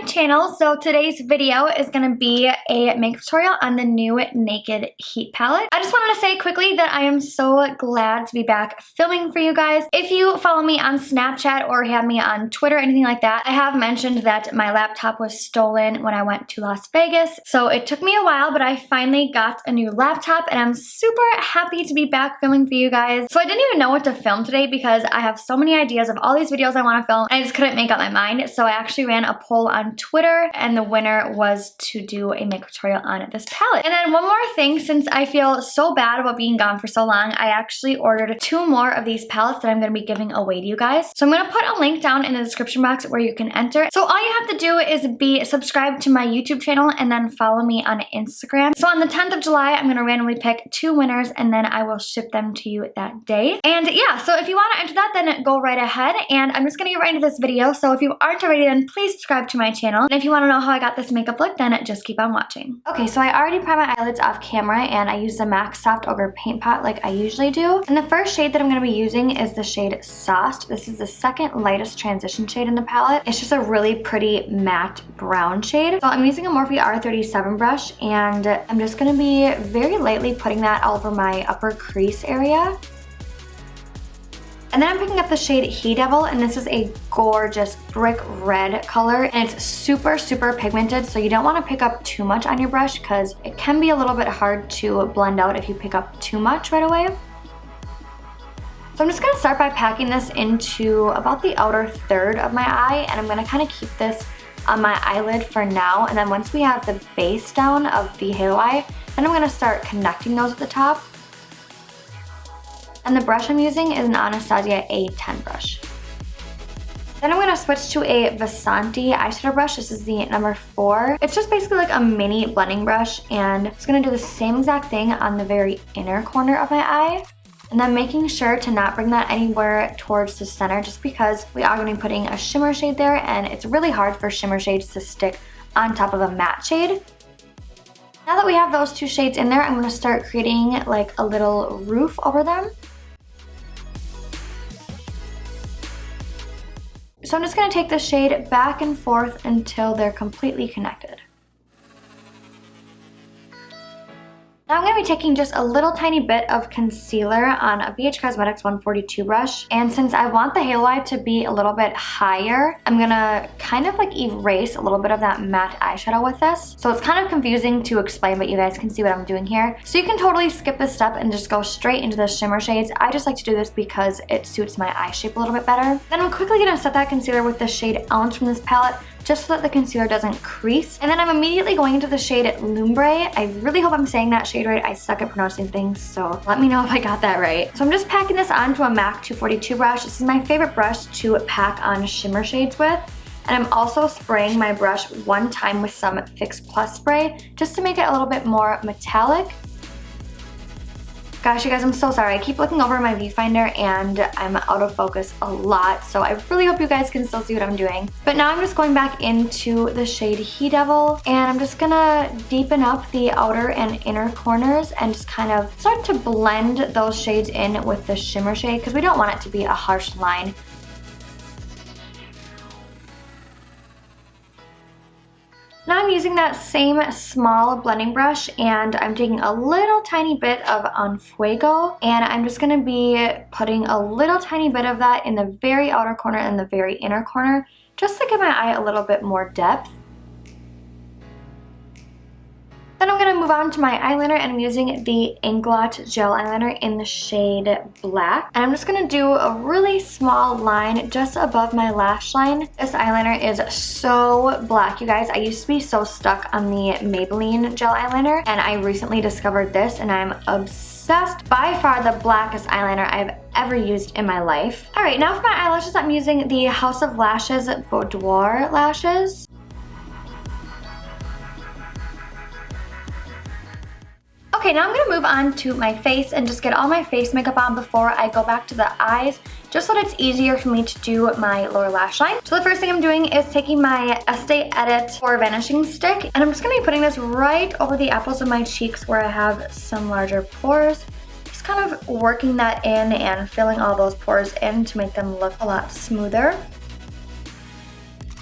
my channel. So today's video is going to be a makeup tutorial on the new Naked Heat palette. I just wanted to say quickly that I am so glad to be back filming for you guys. If you follow me on Snapchat or have me on Twitter, anything like that, I have mentioned that my laptop was stolen when I went to Las Vegas. So it took me a while, but I finally got a new laptop and I'm super happy to be back filming for you guys. So I didn't even know what to film today because I have so many ideas of all these videos I want to film. I just couldn't make up my mind. So I actually ran a poll on Twitter and the winner was to do a makeup tutorial on this palette. And then one more thing, since I feel so bad about being gone for so long, I actually ordered 2 more of these palettes that I'm going to be giving away to you guys. So I'm going to put a link down in the description box where you can enter. So all you have to do is be subscribed to my YouTube channel and then follow me on Instagram. So on the 10th of July, I'm going to randomly pick 2 winners and then I will ship them to you that day. And yeah, so if you want to enter that, then go right ahead. And I'm just going to get right into this video. So if you aren't already, then please subscribe to my channel. And if you want to know how I got this makeup look, then just keep on watching. Okay, so I already primed my eyelids off camera and I used the MAC Soft Ochre paint pot like I usually do. And the first shade that I'm going to be using is the shade Sauced. This is the second lightest transition shade in the palette. It's just a really pretty matte brown shade. So I'm using a Morphe R37 brush and I'm just going to be very lightly putting that all over my upper crease area. And then I'm picking up the shade He Devil, and this is a gorgeous brick red color, and it's super, super pigmented, so you don't want to pick up too much on your brush because it can be a little bit hard to blend out if you pick up too much right away. So I'm just going to start by packing this into about the outer third of my eye, and I'm going to kind of keep this on my eyelid for now, and then once we have the base down of the halo eye, then I'm going to start connecting those at the top. And the brush I'm using is an Anastasia A10 brush. Then I'm going to switch to a Vasanti eyeshadow brush. This is the number 4. It's just basically like a mini blending brush, and I'm just going to do the same exact thing on the very inner corner of my eye. And then making sure to not bring that anywhere towards the center just because we are going to be putting a shimmer shade there and it's really hard for shimmer shades to stick on top of a matte shade. Now that we have those 2 shades in there, I'm going to start creating like a little roof over them. So I'm just going to take the shade back and forth until they're completely connected. Now I'm going to be taking just a little tiny bit of concealer on a BH Cosmetics 142 brush. And since I want the halo eye to be a little bit higher, I'm going to kind of like erase a little bit of that matte eyeshadow with this. So it's kind of confusing to explain, but you guys can see what I'm doing here. So you can totally skip this step and just go straight into the shimmer shades. I just like to do this because it suits my eye shape a little bit better. Then I'm quickly going to set that concealer with the shade Ounce from this palette, just so that the concealer doesn't crease. And then I'm immediately going into the shade Lumbre. I really hope I'm saying that shade right. I suck at pronouncing things, so let me know if I got that right. So I'm just packing this onto a MAC 242 brush. This is my favorite brush to pack on shimmer shades with. And I'm also spraying my brush one time with some Fix Plus spray, just to make it a little bit more metallic. Gosh, you guys, I'm so sorry. I keep looking over my viewfinder and I'm out of focus a lot, so I really hope you guys can still see what I'm doing. But now I'm just going back into the shade He Devil, and I'm just gonna deepen up the outer and inner corners and just kind of start to blend those shades in with the shimmer shade because we don't want it to be a harsh line. Now I'm using that same small blending brush and I'm taking a little tiny bit of Enfuego and I'm just going to be putting a little tiny bit of that in the very outer corner and the very inner corner just to give my eye a little bit more depth. Then I'm going to move on to my eyeliner and I'm using the Inglot gel eyeliner in the shade Black. And I'm just going to do a really small line just above my lash line. This eyeliner is so black, you guys. I used to be so stuck on the Maybelline gel eyeliner and I recently discovered this and I'm obsessed. By far the blackest eyeliner I've ever used in my life. Alright, now for my eyelashes, I'm using the House of Lashes Boudior lashes. Okay, now I'm going to move on to my face and just get all my face makeup on before I go back to the eyes, just so that it's easier for me to do my lower lash line. So the first thing I'm doing is taking my Estee Edit Pore Vanishing Stick, and I'm just going to be putting this right over the apples of my cheeks where I have some larger pores. Just kind of working that in and filling all those pores in to make them look a lot smoother.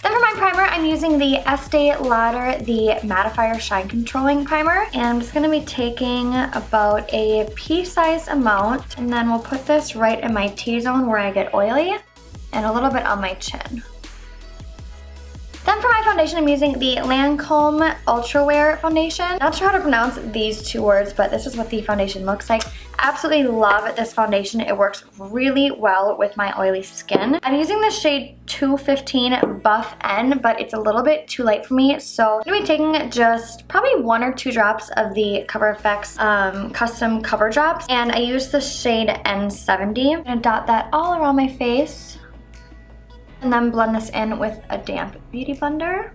Then for my primer, I'm using the Estee Lauder, the Mattifier Shine Controlling Primer. And I'm just gonna be taking about a pea-sized amount, and then we'll put this right in my T-zone where I get oily, and a little bit on my chin. Then for my foundation, I'm using the Lancome Ultra Wear Foundation. Not sure how to pronounce these two words, but this is what the foundation looks like. Absolutely love this foundation. It works really well with my oily skin. I'm using the shade 215 Buff N, but it's a little bit too light for me, so I'm gonna be taking just probably 1 or 2 drops of the Cover FX custom cover drops, and I use the shade N70. I'm gonna dot that all around my face, and then blend this in with a damp beauty blender.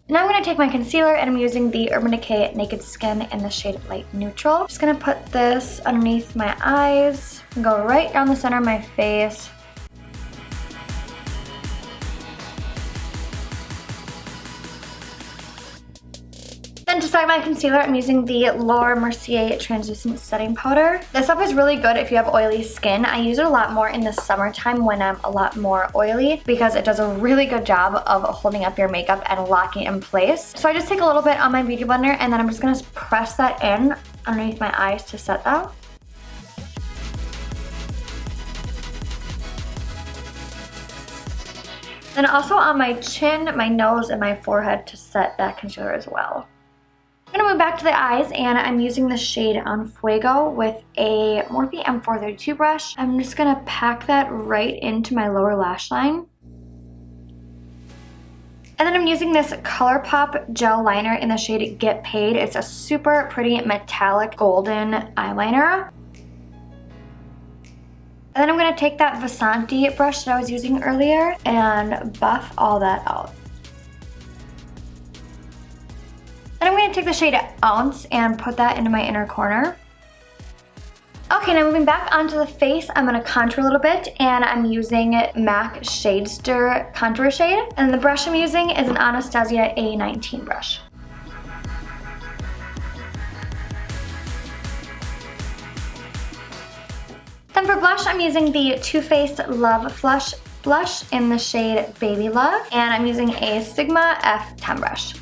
Now I'm going to take my concealer, and I'm using the Urban Decay Naked Skin in the shade Light Neutral. I'm just going to put this underneath my eyes and go right down the center of my face. Then to set my concealer, I'm using the Mercier Translucent Setting Powder. This stuff is really good if you have oily skin. I use it a lot more in the summertime when I'm a lot more oily because it does a really good job of holding up your makeup and locking it in place. So I just take a little bit on my beauty blender, and then I'm just going to press that in underneath my eyes to set that. Then also on my chin, my nose, and my forehead to set that concealer as well. I'm gonna move back to the eyes, and I'm using the shade On Fuego with a Morphe M432 brush. I'm just gonna pack that right into my lower lash line. And then I'm using this ColourPop gel liner in the shade Get Paid. It's a super pretty metallic golden eyeliner. And then I'm gonna take that Vasanti brush that I was using earlier and buff all that out. Then I'm going to take the shade Ounce and put that into my inner corner. Okay, now moving back onto the face, I'm going to contour a little bit, and I'm using MAC Shadester Contour Shade. And the brush I'm using is an Anastasia A19 brush. Then for blush, I'm using the Too Faced Love Flush blush in the shade Baby Love, and I'm using a Sigma F10 brush.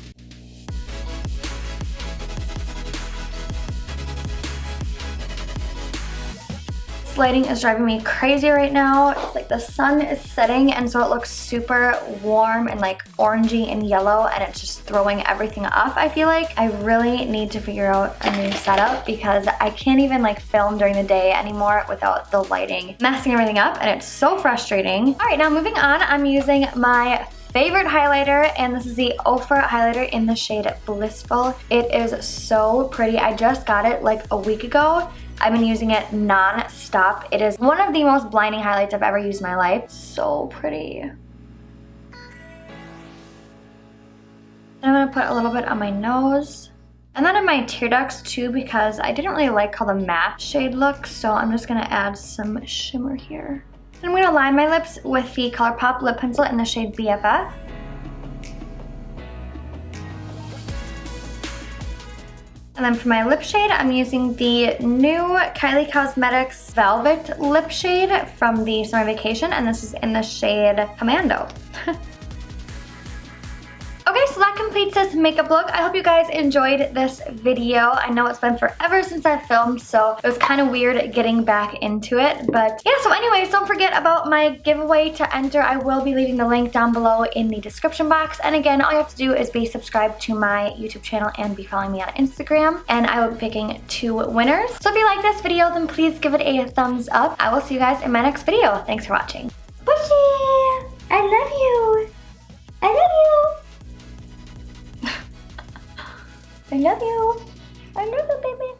This lighting is driving me crazy right now. It's like the sun is setting, and so it looks super warm and like orangey and yellow, and it's just throwing everything off. I feel like I really need to figure out a new setup because I can't even like film during the day anymore without the lighting messing everything up, and it's so frustrating. All right, now moving on, I'm using my favorite highlighter, and this is the Ochre highlighter in the shade Blissful. It is so pretty. I just got it like a week ago. I've been using it non-stop. It is one of the most blinding highlights I've ever used in my life. So pretty. And I'm gonna put a little bit on my nose. And then in my tear ducts too, because I didn't really like how the matte shade looks, so I'm just gonna add some shimmer here. And I'm gonna line my lips with the ColourPop lip pencil in the shade BFF. And then for my lip shade, I'm using the new Kylie Cosmetics Velvet lip shade from the summer vacation, and this is in the shade Commando. Okay, so that completes this makeup look. I hope you guys enjoyed this video. I know it's been forever since I filmed, so it was kind of weird getting back into it. But yeah, so anyways, don't forget about my giveaway to enter. I will be leaving the link down below in the description box. And again, all you have to do is be subscribed to my YouTube channel and be following me on Instagram. And I will be picking 2 winners. So if you like this video, then please give it a thumbs up. I will see you guys in my next video. Thanks for watching. Bushy! I love you! I love you! I love you. I love you, baby.